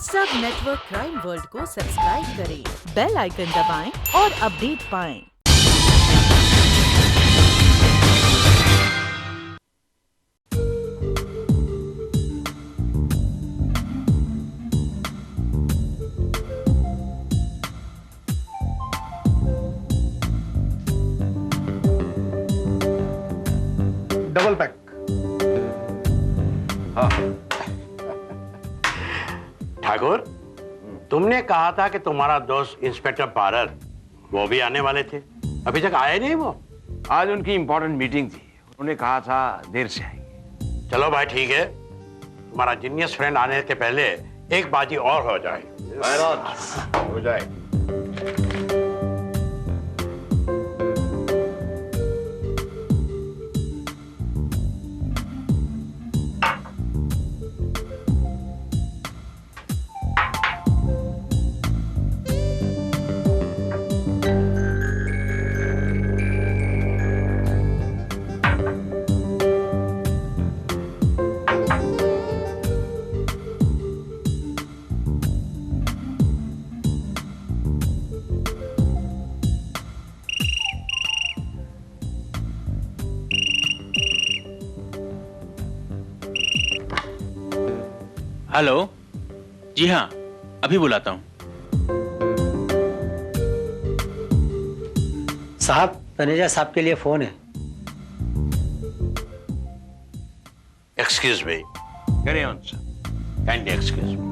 सब network crime world को subscribe करें, बेल आइकन दबाएं और अपडेट पाएं। Double pack. हाँ। ठाकुर, तुमने कहा था कि तुम्हारा दोस्त इंस्पेक्टर पारर वो भी आने वाले थे, अभी तक आए नहीं वो? आज उनकी इंपॉर्टेंट मीटिंग थी, उन्होंने कहा था देर से आएंगे। चलो भाई ठीक है, तुम्हारा जीनियस फ्रेंड आने के पहले एक बाजी और हो जाए। हो जाए। हेलो, जी हाँ, अभी बुलाता हूँ। साहब, तनेजा साहब के लिए फोन है। Excuse me. Carry on sir. Kindly excuse me.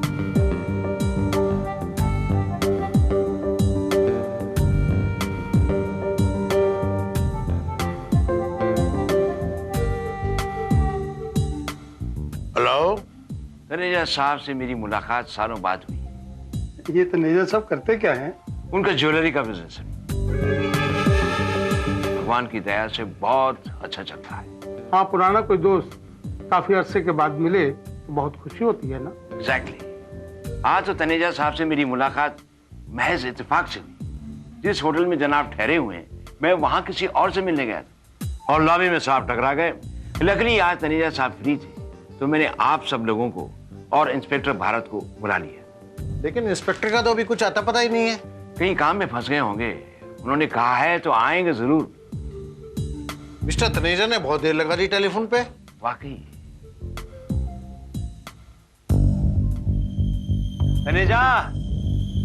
Hello, Taneja साहब से मेरी मुलाकात सालों बाद हुई। ये तनेजा साहब करते क्या हैं? उनका ज्वेलरी का बिजनेस है, भगवान की दया से बहुत अच्छा चल रहा है। हाँ, पुराना कोई दोस्त काफी अरसे के बाद मिले तो बहुत खुशी होती है ना। एग्जैक्टली। आज तो तनेजा साहब से मेरी मुलाकात महज इत्तेफाक से हुई। जिस होटल में जनाब ठहरे हुए हैं, मैं वहां किसी और से मिलने गया था और लॉबी में साहब टकरा गए। लकीली आज तनेजा साहब फ्री थे, तो मैंने आप सब लोगों को और इंस्पेक्टर भारत को बुला लिया। लेकिन इंस्पेक्टर का तो अभी कुछ आता पता ही नहीं है। कहीं काम में फंस गए होंगे। उन्होंने कहा है तो आएंगे जरूर। मिस्टर तनेजा ने बहुत देर लगा दी टेलीफोन पे। वाकई। तनेजा,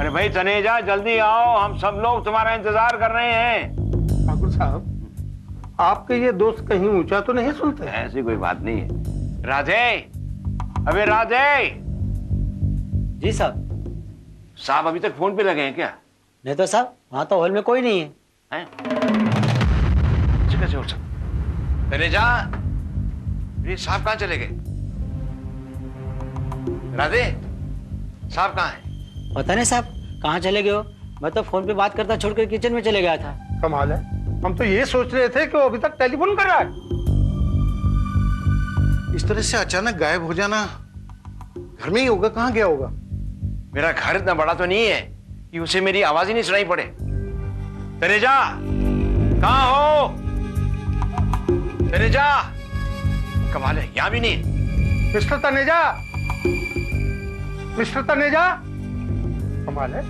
अरे भाई तनेजा, जल्दी आओ, हम सब लोग तुम्हारा इंतजार कर रहे हैं। ठाकुर साहब, आपके ये दोस्त कहीं ऊंचा तो नहीं सुनते? ऐसी कोई बात नहीं है। राधे, अबे राधे। जी साहब। साहब अभी तक फोन पे लगे हैं क्या? नहीं तो साहब, वहां तो हॉल में कोई नहीं है। हैं? कैसे हो सकता? तनेजा, ये साहब कहाँ चले गए? राधे, साहब कहाँ हैं? पता नहीं साहब कहाँ चले गए हो। मैं तो फोन पे बात करता छोड़कर किचन में चले गया था। कमाल है, हम तो ये सोच रहे थे कि वो अभी तक टेलीफोन कर रहा है। इस तरह से अचानक गायब हो जाना, घर में ही होगा, कहाँ गया होगा? मेरा घर इतना बड़ा तो नहीं है कि उसे मेरी आवाज ही नहीं सुनाई पड़े। तनेजा, कहाँ हो? तनेजा, कमाल है, यहाँ भी नहीं। मिस्टर तनेजा, मिस्टर तनेजा, कमाल है।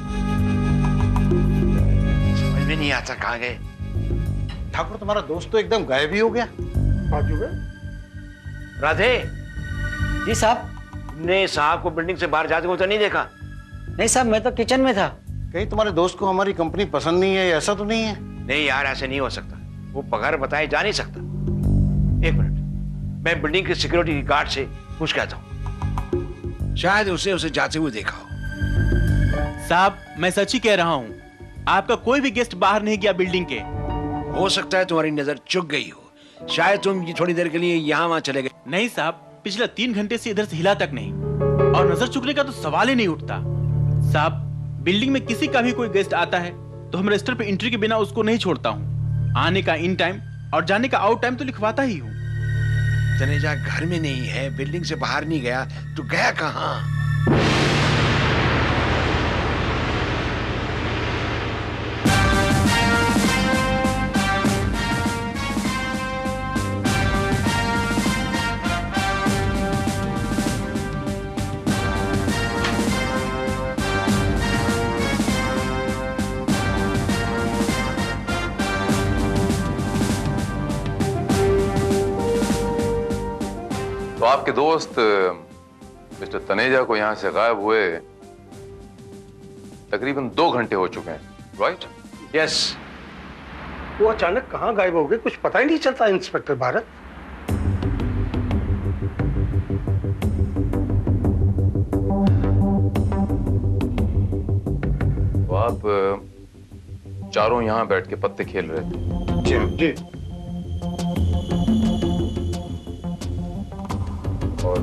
समझ में नहीं आता कहाँ गए। ठाकुर, तुम्हारा दोस्त तो एकदम गायब ही हो गया। बाजू में राधे, जी साहब। ने साहब को बिल्डिंग से बाहर जाते हुए तो नहीं देखा? नहीं साहब, मैं तो किचन में था। कहीं तुम्हारे दोस्त को हमारी कंपनी पसंद नहीं है, ऐसा तो नहीं है? नहीं यार, ऐसे नहीं हो सकता। वो बगैर बताए जा नहीं सकता। एक मिनट, मैं बिल्डिंग के सिक्योरिटी गार्ड से पूछ के आता हूँ। शायद उसे जाते हुए देखा हो। साहब, मैं सच ही कह रहा हूँ, आपका कोई भी गेस्ट बाहर नहीं गया बिल्डिंग के। हो सकता है तुम्हारी नजर चुक गई हो, शायद तुम थोड़ी देर के लिए यहाँ वहां चले गए। नहीं साहब, पिछले 3 घंटे से इधर से हिला तक नहीं, और नजर चुकने का तो सवाल ही नहीं उठता। साहब, बिल्डिंग में किसी का भी कोई गेस्ट आता है तो हम रजिस्टर पे एंट्री के बिना उसको नहीं छोड़ता हूँ। आने का इन टाइम और जाने का आउट टाइम तो लिखवाता ही हूँ। तनेजा घर में नहीं है, बिल्डिंग से बाहर नहीं गया, तो गया कहाँ? आपके दोस्त मिस्टर तनेजा को यहां से गायब हुए तकरीबन 2 घंटे हो चुके हैं, राइट? यस। वो अचानक कहाँ गायब हो गए, कुछ पता ही नहीं चलता इंस्पेक्टर भारत। तो आप चारों यहां बैठ के पत्ते खेल रहे थे? जी जी। और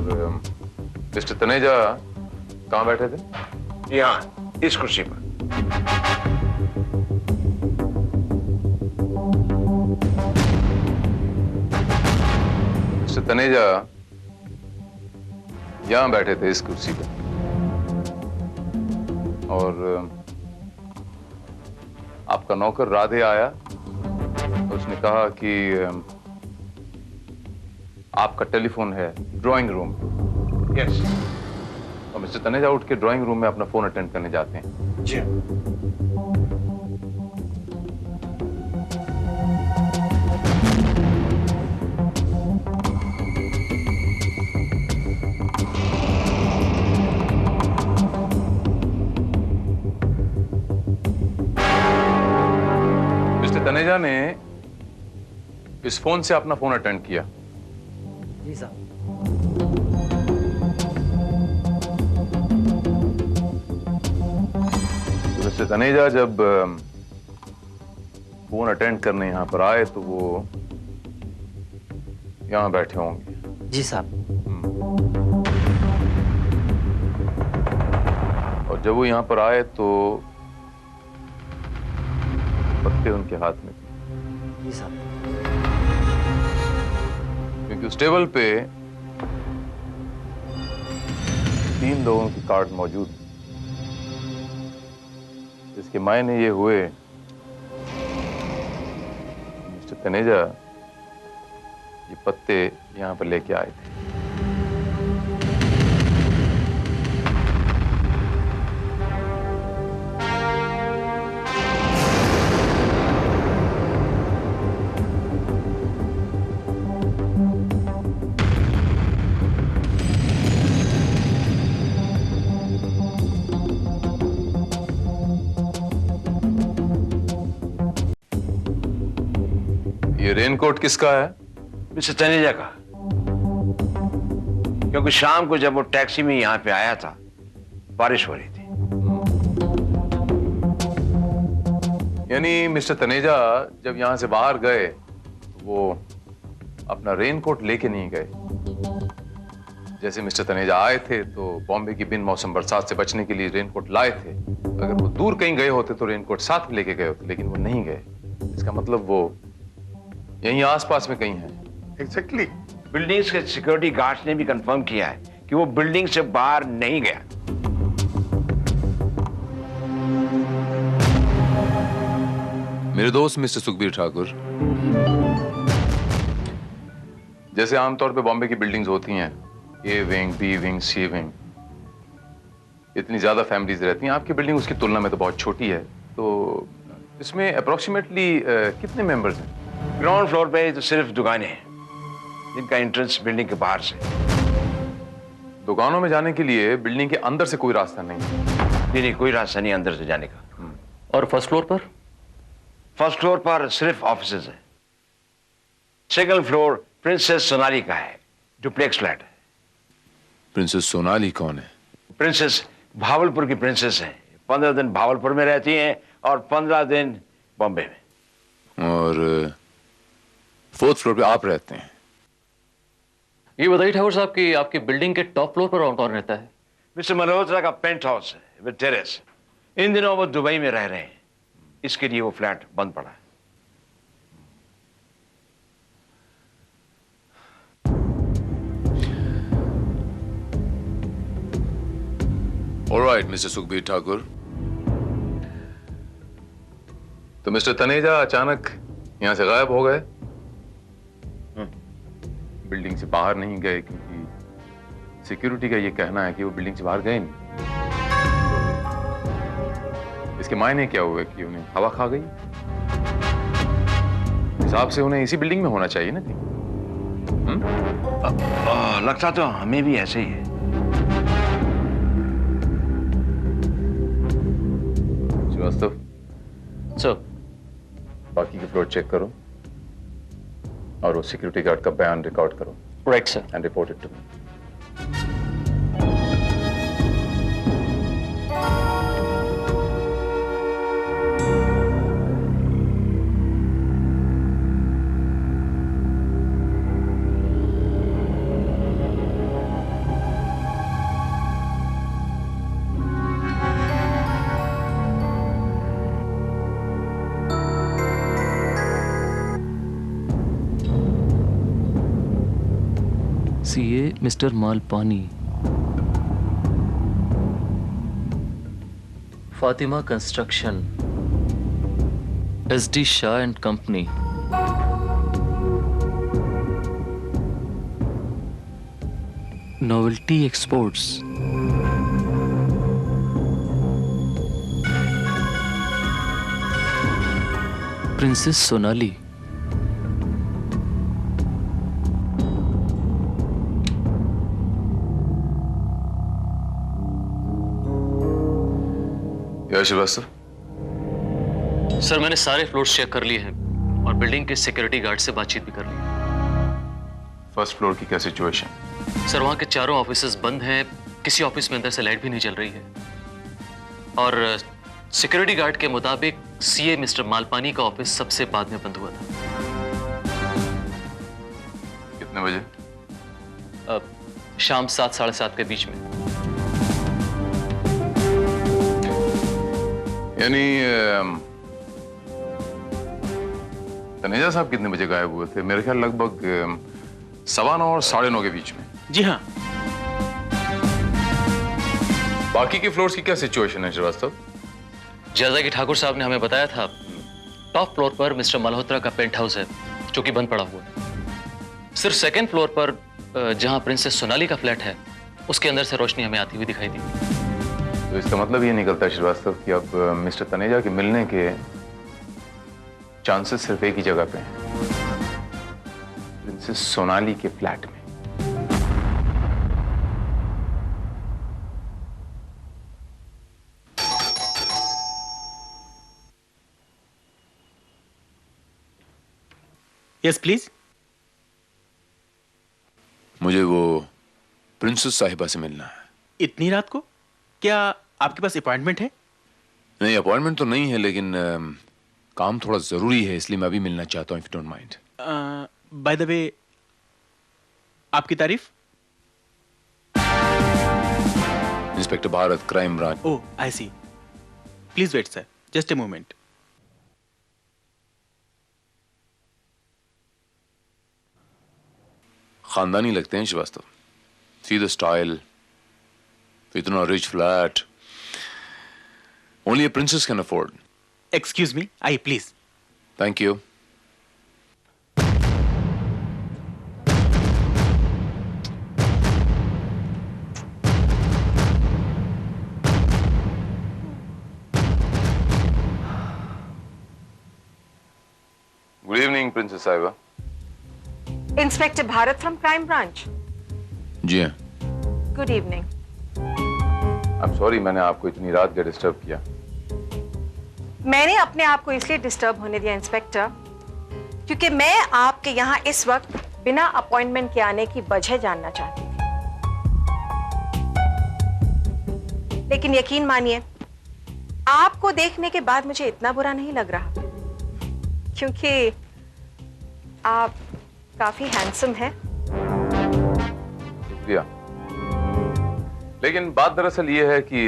मिस्टर तनेजा कहाँ बैठे थे? यहाँ इस कुर्सी पर। मिस्टर तनेजा यहां बैठे थे इस कुर्सी पर, और आपका नौकर राधे आया तो उसने कहा कि आपका टेलीफोन है ड्राइंग रूम। यस। और मिस्टर तनेजा उठ के ड्राइंग रूम में अपना फोन अटेंड करने जाते हैं। जी। मिस्टर तनेजा ने इस फोन से अपना फोन अटेंड किया। जी साहब। तो मिस्टर तनेजा जब फोन अटेंड करने यहां पर आए तो वो यहां बैठे होंगे। जी साहब। और जब वो यहां पर आए तो पत्ते उनके हाथ में थे। जी साहब। क्योंकि उस टेबल पे 3 लोगों की कार्ड मौजूद थे, जिसके मायने ये हुए मिस्टर तनेजा ये पत्ते यहां पर लेके आए थे। ये रेनकोट किसका है? मिस्टर तनेजा का। क्योंकि शाम को जब वो टैक्सी में यहां पे आया था बारिश हो रही थी। यानी मिस्टर तनेजा जब यहां से बाहर गए तो वो अपना रेनकोट लेके नहीं गए। जैसे मिस्टर तनेजा आए थे तो बॉम्बे की बिन मौसम बरसात से बचने के लिए रेनकोट लाए थे। अगर वो दूर कहीं गए होते तो रेनकोट साथ में लेके गए होते, लेकिन वो नहीं गए। इसका मतलब वो यहीं आसपास में कहीं है। एग्जैक्टली। बिल्डिंग्स के सिक्योरिटी गार्ड्स ने भी कंफर्म किया है कि वो बिल्डिंग से बाहर नहीं गया। मेरे दोस्त मिस्टर सुखबीर ठाकुर, जैसे आमतौर पे बॉम्बे की बिल्डिंग्स होती हैं, A wing, B wing, C wing, इतनी ज्यादा फैमिलीज रहती हैं। आपकी बिल्डिंग उसकी तुलना में तो बहुत छोटी है। तो इसमें अप्रोक्सीमेटली कितने मेंबर्स हैं? ग्राउंड फ्लोर पे तो सिर्फ दुकानें हैं जिनका एंट्रेंस बिल्डिंग के बाहर से। दुकानों में जाने के लिए बिल्डिंग के अंदर से कोई रास्ता नहीं है? नहीं, कोई रास्ता नहीं अंदर से जाने का। और फर्स्ट फ्लोर पर? फर्स्ट फ्लोर पर सिर्फ ऑफिसेज हैं। सेकंड फ्लोर प्रिंसेस सोनाली का है, डुप्लेक्स फ्लैट है। प्रिंसेस सोनाली कौन है? प्रिंसेस भावलपुर की प्रिंसेस हैं। 15 दिन भावलपुर में रहती हैं और 15 दिन बॉम्बे में। और 4th फ्लोर पे आप रहते हैं? ये बताइए ठाकुर साहब कि आपकी बिल्डिंग के टॉप फ्लोर पर और कौन रहता है? मिस्टर मल्होत्रा का पेंट हाउस है विद टेरेस। इन दिनों वो दुबई में रह रहे हैं, इसके लिए वो फ्लैट बंद पड़ा है। ऑलराइट मिस्टर सुखबीर ठाकुर, तो मिस्टर तनेजा अचानक यहां से गायब हो गए, बिल्डिंग से बाहर नहीं गए, क्योंकि सिक्योरिटी का ये कहना है कि वो बिल्डिंग से बाहर गए नहीं। इसके मायने क्या हुए कि उन्हें हवा खा गई? हिसाब से उन्हें इसी बिल्डिंग में होना चाहिए ना कहीं। लगता तो हमें भी ऐसे ही है। श्रीवास्तव, सर, बाकी के फ्लोर चेक करो और वो सिक्योरिटी गार्ड का बयान रिकॉर्ड करो right sir. And report it to me. CA mister Malpani, Fatima construction, SD Shah and company, novelty exports, princess Sonali, Srivastava, sir मैंने सारे फ्लोर्स चेक कर लिए हैं और बिल्डिंग के सिक्योरिटी गार्ड से बातचीत भी कर ली। फर्स्ट फ्लोर की क्या सिचुएशन? सर वहाँ के चारों ऑफिसेज बंद हैं, किसी ऑफिस में अंदर से लाइट भी नहीं जल रही है और सिक्योरिटी गार्ड के मुताबिक सीए मिस्टर मालपानी का ऑफिस सबसे बाद में बंद हुआ था। कितने बजे? शाम 7 साढ़े 7 के बीच में। यानी तनेजा साहब कितने बजे गायब हुए थे? मेरे ख्याल लगभग 9:15 और 9:30 के बीच में। जी हाँ। बाकी के फ्लोर्स की क्या सिचुएशन है श्रीवास्तव? जैसा कि ठाकुर साहब ने हमें बताया था, टॉप फ्लोर पर मिस्टर मल्होत्रा का पेंट हाउस है जो कि बंद पड़ा हुआ है। सिर्फ सेकंड फ्लोर पर जहां प्रिंसेस सोनाली का फ्लैट है उसके अंदर से रोशनी हमें आती हुई दिखाई दी। तो इसका मतलब ये निकलता है श्रीवास्तव कि अब मिस्टर तनेजा के मिलने के चांसेस सिर्फ एक ही जगह पे हैं, प्रिंसेस सोनाली के फ्लैट में। Yes please. मुझे वो प्रिंसेस साहिबा से मिलना है। इतनी रात को? क्या आपके पास अपॉइंटमेंट है? नहीं, अपॉइंटमेंट तो नहीं है, लेकिन काम थोड़ा जरूरी है, इसलिए मैं अभी मिलना चाहता हूँ, if you don't mind. By the way, आपकी तारीफ? Inspector Bharat, crime branch. Oh, I see. Please wait sir, just a moment. खानदानी लगते हैं श्रीवास्तव। सी द स्टाइल, इतना rich flat, only a princess can afford. Excuse me, I please. Thank you. Good evening princess साहिबा। Inspector Bharat from crime branch. जी हाँ। Good evening. I am sorry, मैंने आपको इतनी रात क्या डिस्टर्ब किया। मैंने अपने आप को इसलिए डिस्टर्ब होने दिया इंस्पेक्टर, क्योंकि मैं आपके यहाँ इस वक्त बिना अपॉइंटमेंट के आने की वजह जानना चाहती थी। लेकिन यकीन मानिए, आपको देखने के बाद मुझे इतना बुरा नहीं लग रहा, क्योंकि आप काफी हैंडसम हैं। शुक्रिया। लेकिन बात दरअसल ये है कि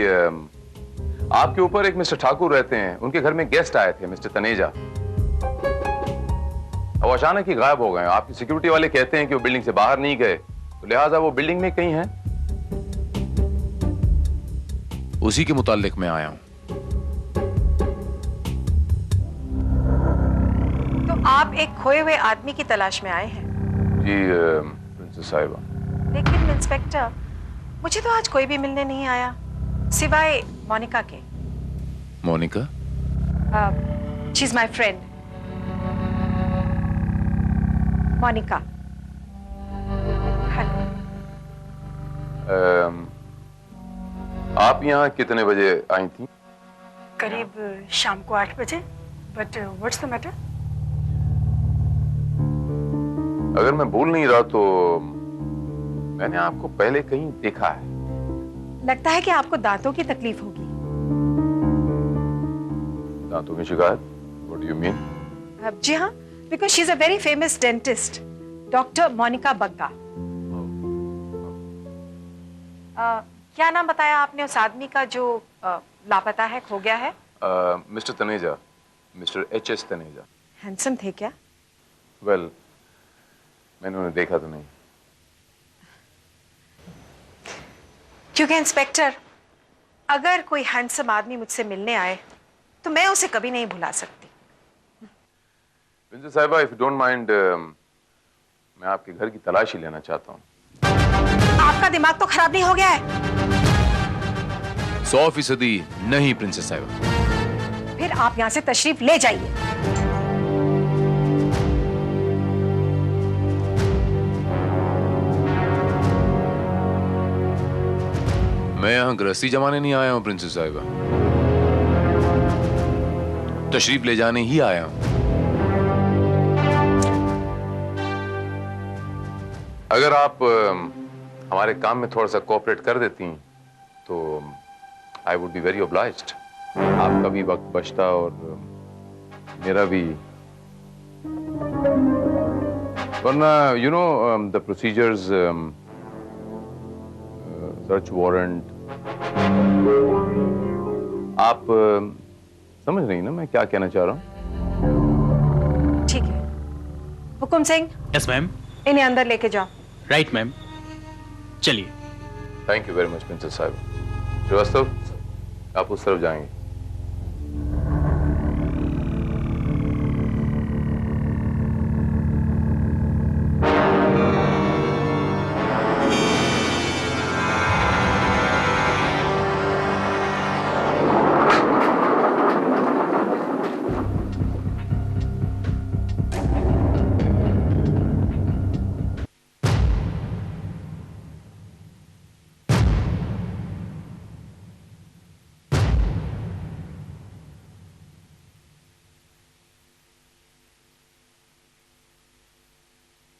आपके ऊपर एक मिस्टर ठाकुर रहते हैं, उनके घर में गेस्ट आए थे, मिस्टर तनेजा। अब अचानक ही गायब हो गए। आपकी सिक्योरिटी वाले कहते हैं कि वो बिल्डिंग से बाहर नहीं गए, तो लिहाजा वो बिल्डिंग में कहीं हैं। उसी के मुताल्लिक मैं आया हूं। तो आप एक खोए हुए आदमी की तलाश में आए हैं? जी प्रिंसेस साहिबा। लेकिन इंस्पेक्टर, मुझे तो आज कोई भी मिलने नहीं आया सिवाय मोनिका के। Monika? She is my friend. Monika, आप यहाँ कितने बजे आई थी? करीब शाम को 8 बजे। But what's the matter? अगर मैं भूल नहीं रहा तो मैंने आपको पहले कहीं देखा है। लगता है कि आपको दांतों की तकलीफ होगी। दांतों की शिकायत? What do you mean? जी हाँ, because she is a very famous dentist, doctor Monika Bagga. क्या नाम बताया आपने उस आदमी का जो लापता है, खो गया है? Mister Taneja, mister HS Taneja. Handsome थे क्या? वेल, मैंने उन्हें देखा तो नहीं। क्योंकि इंस्पेक्टर, अगर कोई हैंडसम आदमी मुझसे मिलने आए तो मैं उसे कभी नहीं भुला सकती। प्रिंसेस साहिबा, इफ यू डोंट माइंड, मैं आपके घर की तलाशी लेना चाहता हूँ। आपका दिमाग तो खराब नहीं हो गया है? 100% नहीं प्रिंसेस साहिबा। फिर आप यहाँ से तशरीफ ले जाइए। मैं यहाँ गृहस्थी जमाने नहीं आया हूँ प्रिंसेस साहिबा, तशरीफ ले जाने ही आया हूँ। अगर आप हमारे काम में थोड़ा सा कोऑपरेट कर देती तो I would be very obliged. आपका भी वक्त बचता और मेरा भी। वरना you know the procedures, search warrant, आप समझ रही ना मैं क्या कहना चाह रहा हूँ? ठीक है। Hukum Singh, yes ma'am. इन्हें अंदर लेके जाओ। राइट मैम, चलिए। Thank you very much princess Sahib. Srivastava, आप उस तरफ जाएंगे।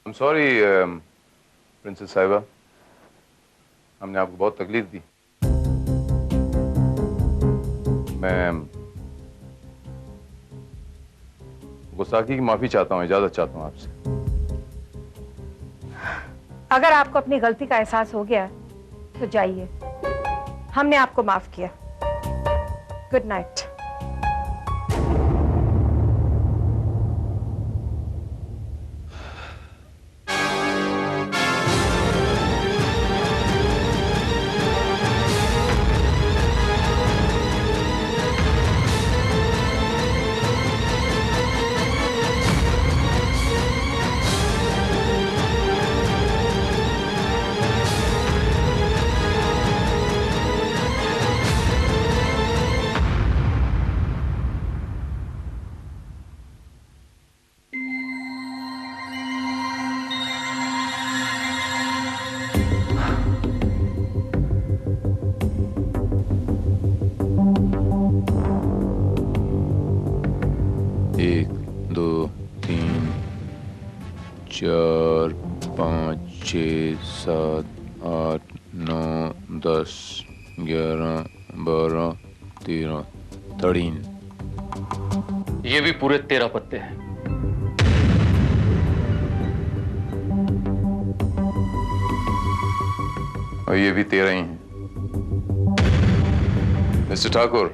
I'm sorry, प्रिंसेस साहिबा, हमने आपको बहुत तकलीफ दी। मैं गुस्ताखी की माफी चाहता हूँ, इजाजत चाहता हूँ आपसे। अगर आपको अपनी गलती का एहसास हो गया तो जाइए, हमने आपको माफ किया। Good night. एक, दो, तीन, 4, 5, 6, 7, 8, 9, 10, 11, 12, 13, 13। ये भी पूरे 13 पत्ते हैं। और ये भी 13 ही हैं। मिस्टर ठाकुर,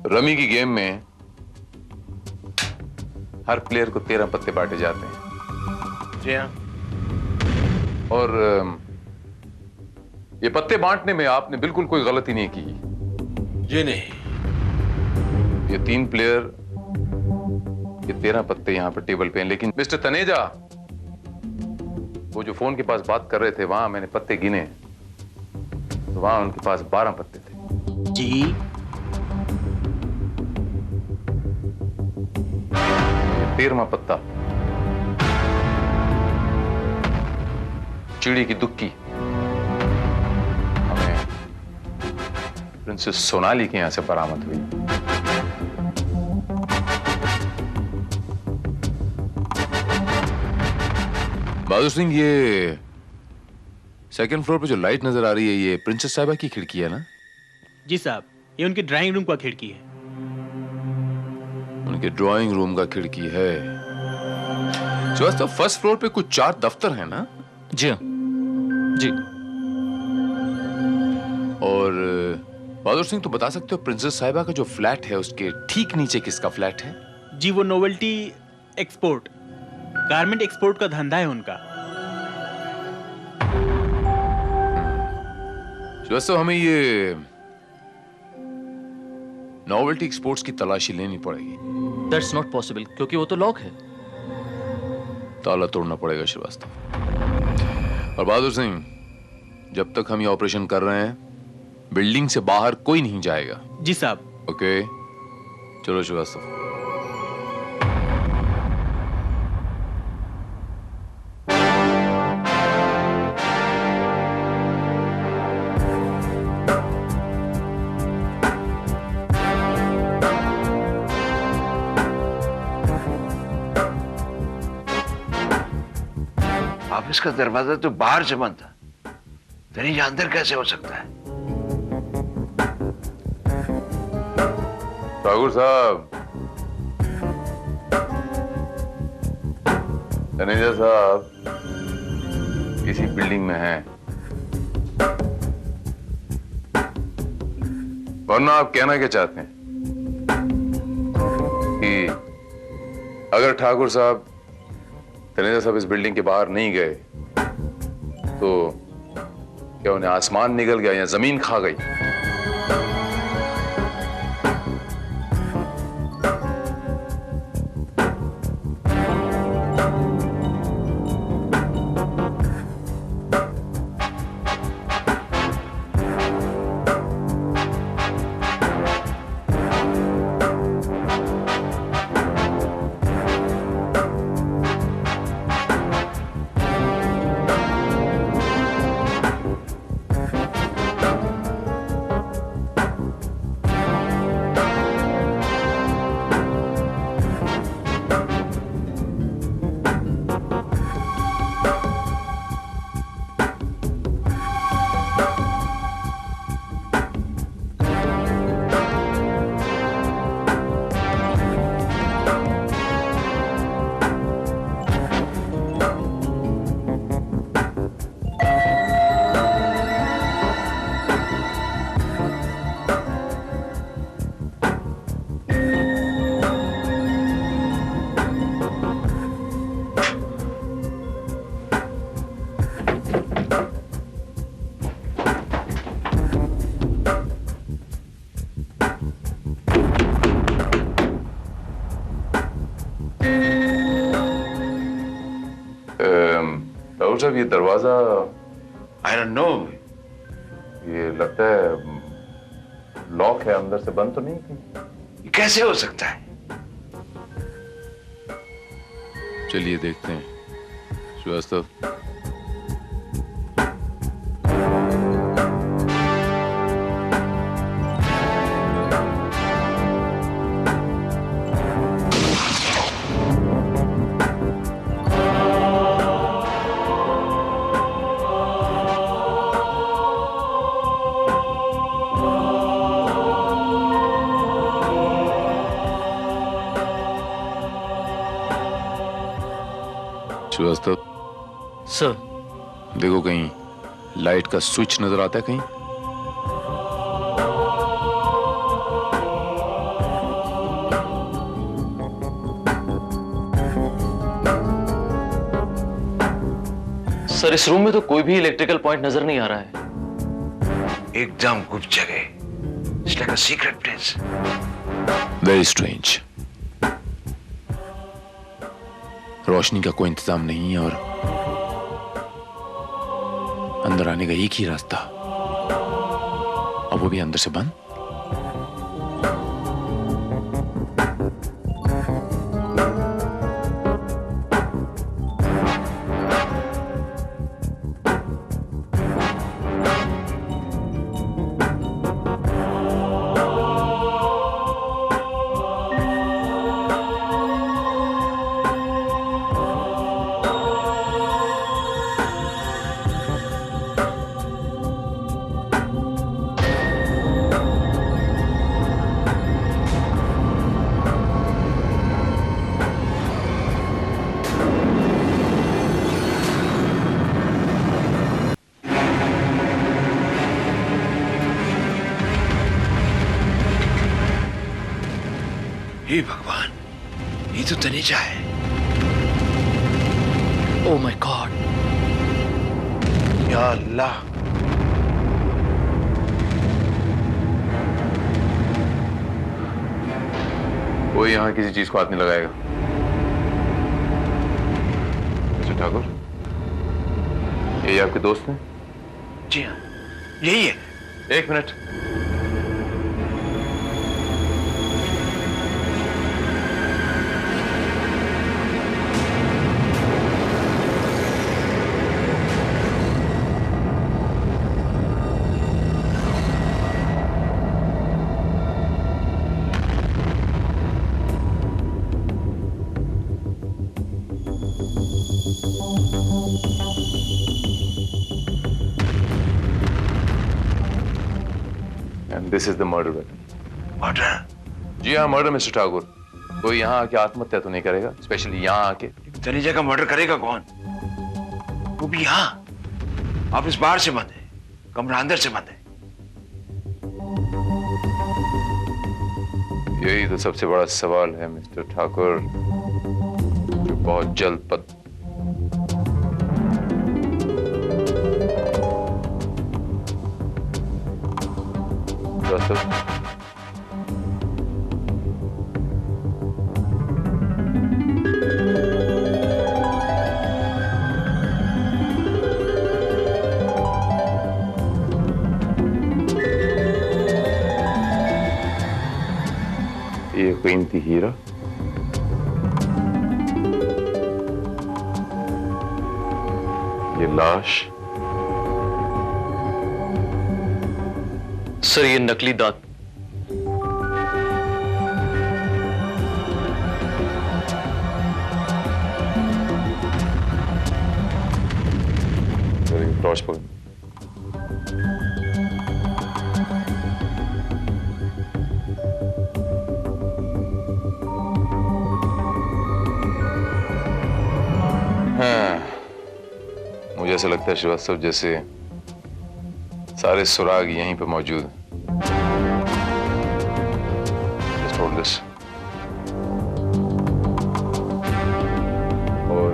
रमी की गेम में हर प्लेयर को 13 पत्ते बांटे जाते हैं। जी हाँ। और ये पत्ते बांटने में आपने बिल्कुल कोई गलती नहीं की। जी नहीं। ये 3 प्लेयर, ये 13 पत्ते यहां पर टेबल पे हैं। लेकिन मिस्टर तनेजा, वो जो फोन के पास बात कर रहे थे, वहां मैंने पत्ते गिने तो वहां उनके पास 12 पत्ते थे। जी 13वां पत्ता चिड़ी की दुक्की हमें प्रिंसेस सोनाली के यहां से बरामद हुई। बहादुर सिंह, ये सेकंड फ्लोर पे जो लाइट नजर आ रही है, ये प्रिंसेस साहिबा की खिड़की है ना? जी साहब, ये उनके ड्राइंग रूम का खिड़की है। उनके ड्राइंग रूम का खिड़की है। तो फर्स्ट फ्लोर पे कुछ 4 दफ्तर है ना? जी हाँ जी। और बहादुर सिंह, तो बता सकते हो प्रिंसेस साहिबा का जो फ्लैट है उसके ठीक नीचे किसका फ्लैट है? जी, वो नोवेल्टी एक्सपोर्ट, गारमेंट एक्सपोर्ट का धंधा है उनका। तो हमें ये नोवेल्टी एक्सपोर्ट्स की तलाशी लेनी पड़ेगी। दैट्स नॉट पॉसिबल, क्योंकि वो तो लॉक है। ताला तोड़ना पड़ेगा श्रीवास्तव। और बहादुर सिंह, जब तक हम ये ऑपरेशन कर रहे हैं, बिल्डिंग से बाहर कोई नहीं जाएगा। जी साहब। ओके, चलो श्रीवास्तव। ऑफिस का दरवाजा तो बाहर से बंद था, तनीजा अंदर कैसे हो सकता है? ठाकुर साहब, तनेजा साहब इसी बिल्डिंग में हैं। वरना आप कहना क्या चाहते हैं कि अगर ठाकुर साहब, तनेजा साहब इस बिल्डिंग के बाहर नहीं गए तो क्या उन्हें आसमान निकल गया या जमीन खा गई? साहब, ये दरवाजा आई डोंट नो, ये लगता है लॉक है, अंदर से बंद तो नहीं थी। कैसे हो सकता है? चलिए देखते हैं श्रीवास्तव। श्रीवास्तव सर, देखो कहीं लाइट का स्विच नजर आता है कहीं? सर, इस रूम में तो कोई भी इलेक्ट्रिकल पॉइंट नजर नहीं आ रहा है। एकदम गुप्त जगह, it's like a secret place. Very strange. रोशनी का कोई इंतजाम नहीं है और अंदर आने का एक ही रास्ता, और वो भी अंदर से बंद। हे भगवान, ये तो तनेजा है। ओह माय गॉड, या अल्लाह। कोई यहाँ किसी चीज को हाथ नहीं लगाएगा। मिस्टर ठाकुर, ये आपके दोस्त हैं? जी हाँ, यही है। एक minute. This is the murder weapon. Murder? जी हाँ, मर्डर मिस्टर ठाकुर। कोई यहाँ आके आत्महत्या तो नहीं करेगा, स्पेशली यहाँ आके। तनेजा का मर्डर करेगा कौन? वो भी यहाँ। ऑफिस बाहर से बंद है, कमरा अंदर से बंद है। यही तो सबसे बड़ा सवाल है मिस्टर ठाकुर, जो बहुत जल्द ये कीमती हीरा, ये लाश। सर ये नकली दांत। टॉर्च पकड़। हाँ, मुझे ऐसा लगता है श्रीवास्तव जैसे सारे सुराग यहीं पे मौजूद हैं। Just hold this. और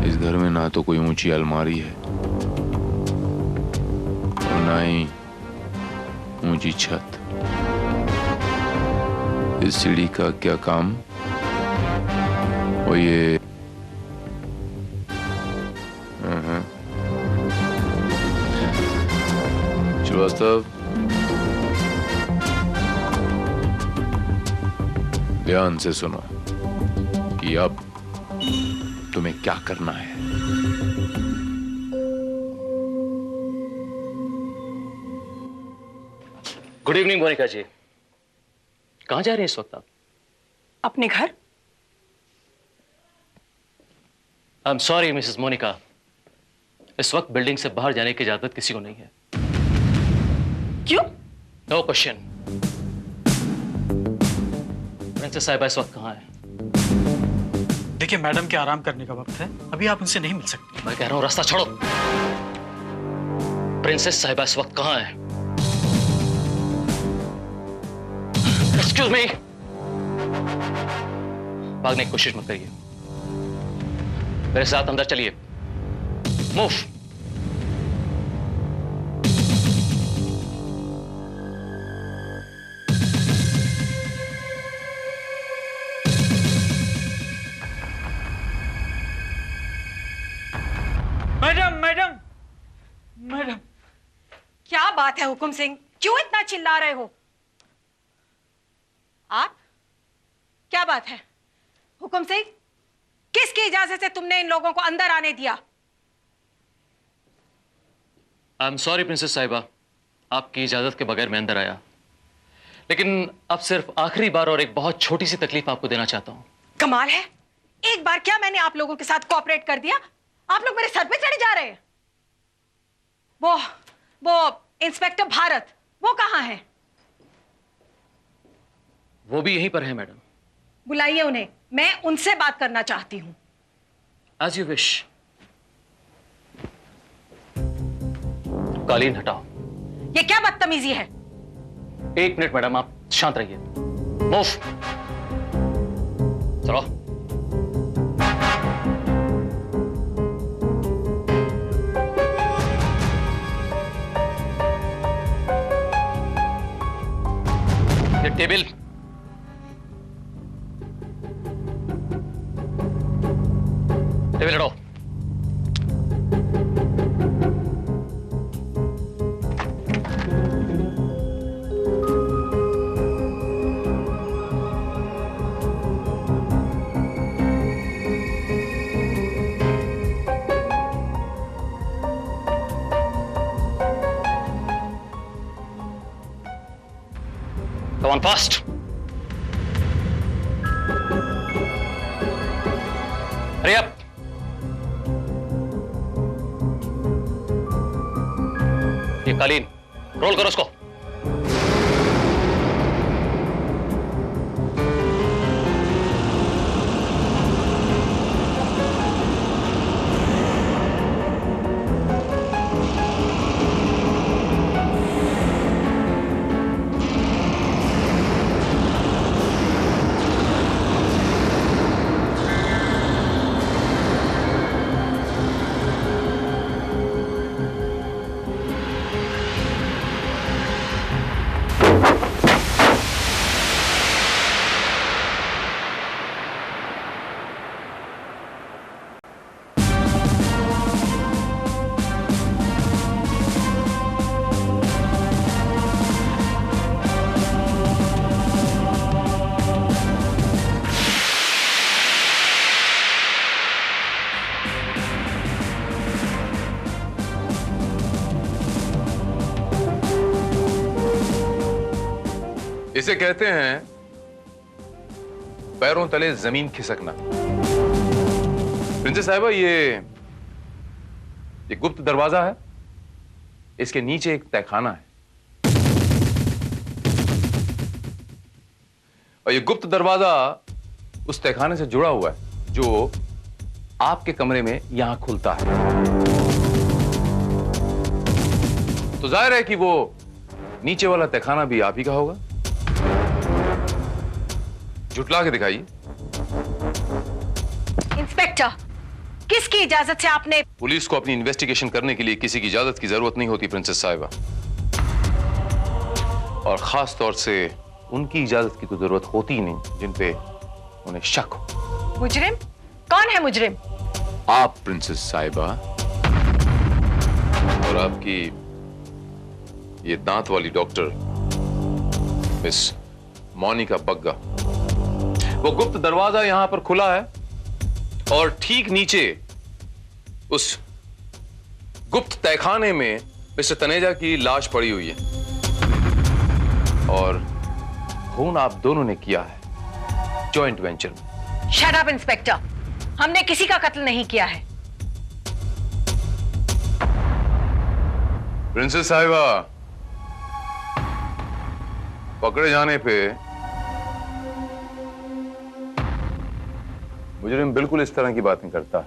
इस घर में ना तो कोई ऊंची अलमारी है और ना ही ऊंची छत। इस सीढ़ी का क्या काम? और ये श्रीवास्तव, ध्यान से सुनो कि अब तुम्हें क्या करना है। Good evening Monika ji. कहां जा रही हैं इस वक्त आप? अपने घर। I am sorry Mrs Monika, इस वक्त बिल्डिंग से बाहर जाने की इजाजत किसी को नहीं है। क्यों? No question. प्रिंसेस साहिबा इस वक्त कहां है? देखिए मैडम के आराम करने का वक्त है, अभी आप उनसे नहीं मिल सकते। मैं कह रहा हूं रास्ता छोड़ो। प्रिंसेस साहिबा इस वक्त कहां है? Excuse me. भागने की कोशिश मत करिए, मेरे साथ अंदर चलिए। मूव। Madam madam madam. क्या बात है हुकुम सिंह, क्यों इतना चिल्ला रहे हो? आप क्या बात है हुकुम सिंह? किसकी इजाजत से तुमने इन लोगों को अंदर आने दिया? आई एम सॉरी प्रिंसेस साहिबा, आपकी इजाजत के बगैर मैं अंदर आया, लेकिन अब सिर्फ आखिरी बार और एक बहुत छोटी सी तकलीफ आपको देना चाहता हूं। कमाल है, एक बार क्या मैंने आप लोगों के साथ कोऑपरेट कर दिया, आप लोग मेरे सर पे चढ़े जा रहे हैं। वो इंस्पेक्टर भारत, वो कहां है? वो भी यहीं पर है मैडम। बुलाइए उन्हें, मैं उनसे बात करना चाहती हूं। As you wish. कालीन हटाओ। ये क्या बदतमीजी है? 1 मिनट मैडम, आप शांत रहिए। मूव। चलो। ये टेबल। टेबल हटाओ। Come on, fast. Hurry up. ये कालीन रोल करो उसको। इसे कहते हैं पैरों तले जमीन खिसकना। प्रिंसेस साहिबा, ये गुप्त दरवाजा है, इसके नीचे एक तहखाना है और ये गुप्त दरवाजा उस तहखाने से जुड़ा हुआ है जो आपके कमरे में यहां खुलता है। तो जाहिर है कि वो नीचे वाला तहखाना भी आप ही का होगा। जुटला के दिखाइए। इंस्पेक्टर, किसकी इजाजत से आपने? पुलिस को अपनी इन्वेस्टिगेशन करने के लिए किसी की इजाजत की जरूरत नहीं होती प्रिंसेस साहिबा, और खास तौर से उनकी इजाजत की तो जरूरत होती ही नहीं जिन पे उन्हें शक हो। मुजरिम? कौन है मुजरिम? आप प्रिंसेस साहिबा, और आपकी ये दांत वाली डॉक्टर मिस मोनिका बग्गा। वो गुप्त दरवाजा यहां पर खुला है और ठीक नीचे उस गुप्त तहखाने में मिस्टर तनेजा की लाश पड़ी हुई है और खून आप दोनों ने किया है जॉइंट वेंचर में। शट अप इंस्पेक्टर, हमने किसी का कत्ल नहीं किया है। प्रिंसेस साहिबा, पकड़े जाने पे मुजरिम बिल्कुल इस तरह की बातें करता है।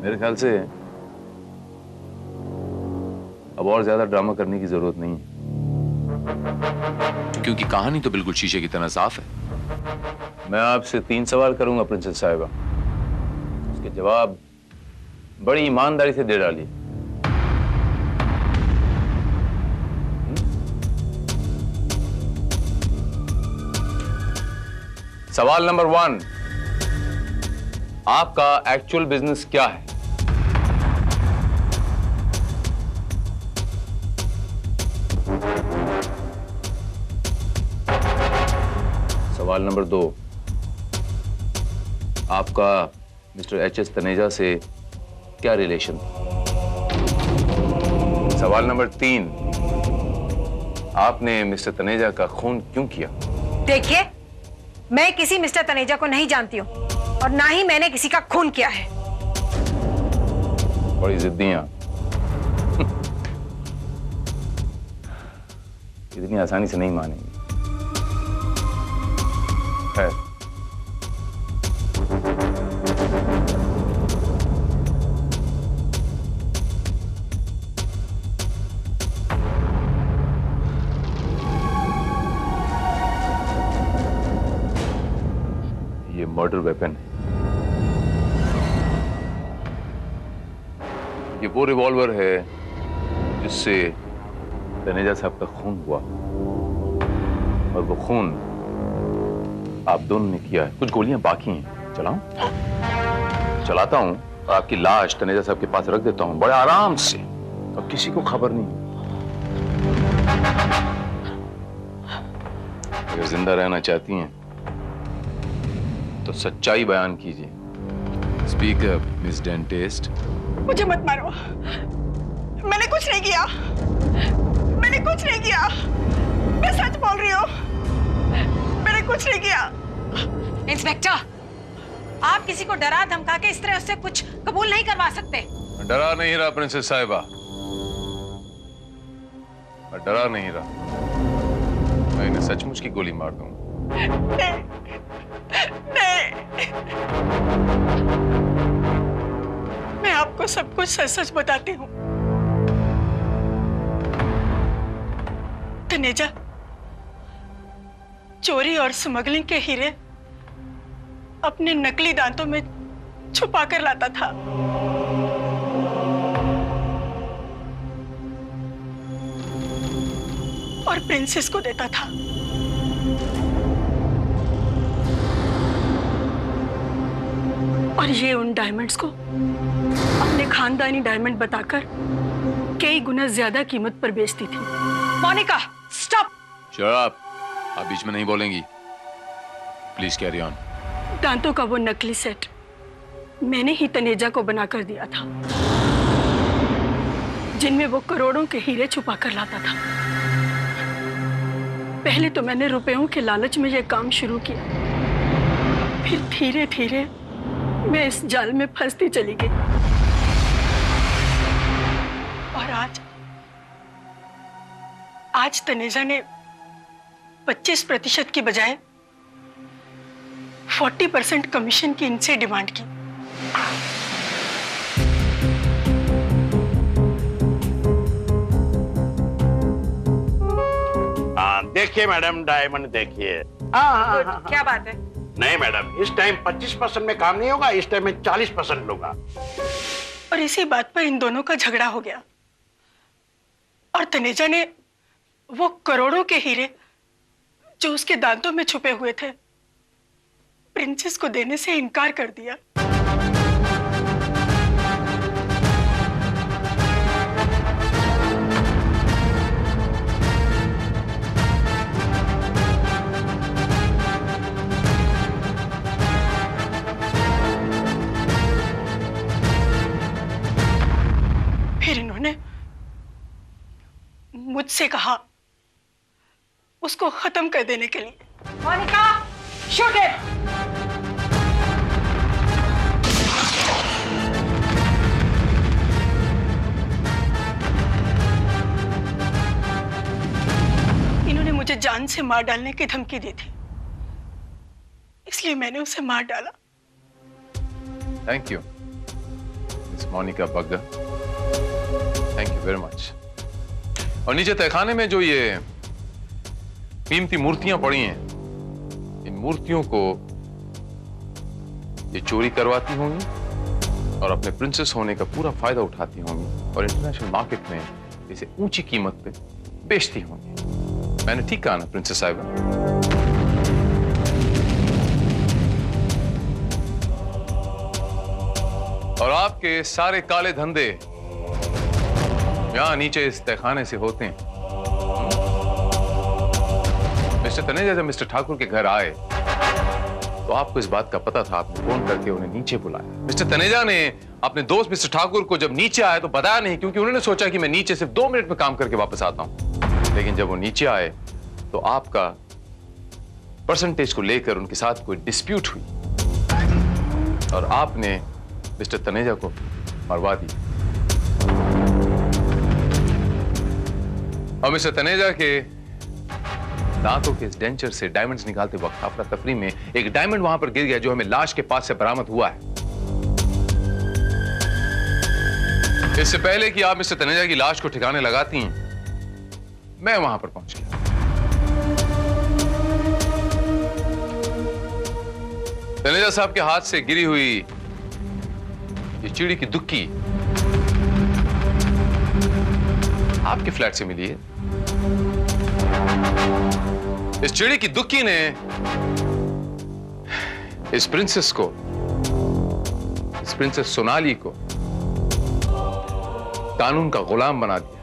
मेरे ख्याल से अब और ज्यादा ड्रामा करने की जरूरत नहीं है, क्योंकि कहानी तो बिल्कुल शीशे की तरह साफ है। मैं आपसे 3 सवाल करूंगा प्रिंसेस साहिबा, उसके जवाब बड़ी ईमानदारी से दे डालिए। सवाल नंबर 1, आपका एक्चुअल बिजनेस क्या है? सवाल नंबर 2, आपका मिस्टर HS तनेजा से क्या रिलेशन था? सवाल नंबर 3, आपने मिस्टर तनेजा का खून क्यों किया? देखिए, मैं किसी मिस्टर तनेजा को नहीं जानती हूँ और ना ही मैंने किसी का खून किया है। बड़ी जिद्दियां। इतनी आसानी से नहीं मानेंगे। खैर, मर्डर वेपन है। ये वो रिवॉल्वर है जिससे तनेजा साहब का खून हुआ, और वो खून आप दोनों ने किया है। कुछ गोलियां बाकी हैं, चलाऊं? चलाता हूं और आपकी लाश तनेजा साहब के पास रख देता हूं बड़े आराम से, और किसी को खबर नहीं। अगर जिंदा रहना चाहती हैं तो सच्चाई बयान कीजिए। Speak up miss dentist. मुझे मत मारो, मैंने कुछ नहीं किया, मैंने कुछ नहीं किया, मैं सच बोल रही हूँ, मैंने कुछ नहीं किया। इंस्पेक्टर, आप किसी को डरा धमका के इस तरह उससे कुछ कबूल नहीं करवा सकते। डरा नहीं रहा प्रिंसेस साहिबा, मैं डरा नहीं रहा। मैं इन्हें सचमुच की गोली मार दूंगा। नहीं, मैं आपको सब कुछ सच सच बताती हूँ। तनेजा चोरी और स्मगलिंग के हीरे अपने नकली दांतों में छुपा कर लाता था। और प्रिंसेस को देता था। और ये उन डायमंड्स को अपने खानदानी डायमंड बताकर कई गुना ज्यादा कीमत पर बेचती थी। मोनिका, स्टॉप! Shut up! आप बीच में नहीं बोलेंगी। Please carry on. दांतों का वो नकली सेट मैंने ही तनेजा को बनाकर दिया था, जिनमें वो करोड़ों के हीरे छुपा कर लाता था। पहले तो मैंने रुपयों के लालच में ये काम शुरू किया, फिर धीरे धीरे मैं इस जाल में फंसती चली गई। और आज तनेजा ने 25% की बजाय 40% कमीशन की इनसे डिमांड की। देखिए मैडम, डायमंड देखिए। क्या बात है? नहीं मैडम, इस टाइम 25% में काम नहीं होगा, इस टाइम में 40% लूंगा। और इसी बात पर इन दोनों का झगड़ा हो गया और तनेजा ने वो करोड़ों के हीरे जो उसके दांतों में छुपे हुए थे प्रिंसेस को देने से इनकार कर दिया। फिर इन्होंने मुझसे कहा उसको खत्म कर देने के लिए। Monika, shoot it! इन्होंने मुझे जान से मार डालने की धमकी दी थी, इसलिए मैंने उसे मार डाला। Thank you miss Monika Bagga, thank you very much. और नीचे तहखाने में जो ये कीमती मूर्तियां पड़ी हैं, इन मूर्तियों को ये चोरी करवाती होंगी और अपने प्रिंसेस होने का पूरा फायदा उठाती होंगी और इंटरनेशनल मार्केट में इसे ऊंची कीमत पे बेचती होंगी। मैंने ठीक कहा ना प्रिंसेस साहिबा? और आपके सारे काले धंधे यहां नीचे इस तहखाने से होते हैं। मिस्टर तनेजा जब मिस्टर ठाकुर के घर आए तो आपको इस बात का पता था, आपने फोन करके उन्हें नीचे बुलाया। मिस्टर तनेजा ने अपने दोस्त मिस्टर ठाकुर को जब नीचे आए तो बताया नहीं, क्योंकि उन्होंने सोचा कि मैं नीचे सिर्फ 2 मिनट में काम करके वापस आता हूं। लेकिन जब वो नीचे आए तो आपका परसेंटेज को लेकर उनके साथ कोई डिस्प्यूट हुई और आपने मिस्टर तनेजा को मरवा दी। और मिस्टर तनेजा के दांतों के इस डेंचर से डायमंड्स निकालते वक्त अफरा तफरी में एक डायमंड वहां पर गिर गया जो हमें लाश के पास से बरामद हुआ है। इससे पहले कि आप मिस्टर तनेजा की लाश को ठिकाने लगाती हैं, मैं वहां पर पहुंच गया। तनेजा साहब के हाथ से गिरी हुई ये चिड़ी की दुक्की आपके फ्लैट से मिली है। इस चिड़ी की दुक्की ने इस प्रिंसेस सोनाली को कानून का गुलाम बना दिया।